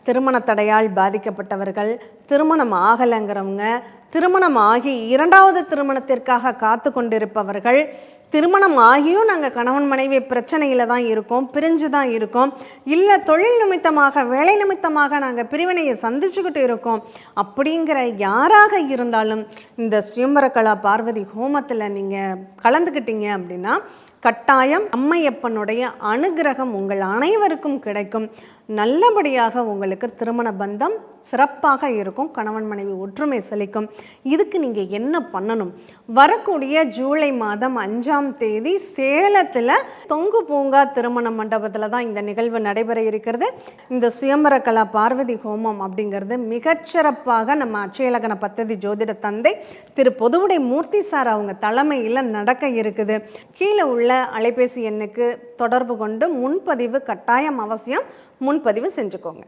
திருமண தடையால் பாதிக்கப்பட்டவர்கள், திருமணம் ஆகலைங்கிறவங்க, திருமணம் ஆகி 2வது திருமணத்திற்காக காத்து கொண்டிருப்பவர்கள், திருமணம் ஆகியும் நாங்கள் கணவன் மனைவி பிரச்சனையில் தான் இருக்கோம், பிரிஞ்சு தான் இருக்கோம், இல்லை தொழில் நிமித்தமாக வேலை நிமித்தமாக நாங்கள் பிரிவினையை சந்திச்சுக்கிட்டு இருக்கோம் அப்படிங்கிற யாராக இருந்தாலும் இந்த சுயம்பர கலா பார்வதி ஹோமத்தில் நீங்கள் கலந்துக்கிட்டீங்க அப்படின்னா கட்டாயம் அம்மையப்பனுடைய அனுகிரகம் உங்கள் அனைவருக்கும் கிடைக்கும். நல்லபடியாக உங்களுக்கு திருமண பந்தம் சிறப்பாக இருக்கும். கணவன் மனைவி ஒற்றுமை செழிக்கும். இதுக்கு நீங்கள் என்ன பண்ணணும்? வரக்கூடிய ஜூலை மாதம் 5ஆம் தேதி சேலத்தில் தொங்கு பூங்கா திருமண மண்டபத்தில் தான் இந்த நிகழ்வு நடைபெற இருக்கிறது. இந்த சுயம்பர கலா பார்வதி ஹோமம் அப்படிங்கிறது மிகச்சிறப்பாக நம்ம அட்சயலக்ன பத்ததி ஜோதிட தந்தை திரு பொதுவுடை மூர்த்தி சார் அவங்க தலைமையில் நடக்க இருக்குது. கீழே உள்ள அலைபேசி எண்ணுக்கு தொடர்பு கொண்டு முன்பதிவு கட்டாயம் அவசியம் முன்பதிவு செஞ்சுக்கோங்க.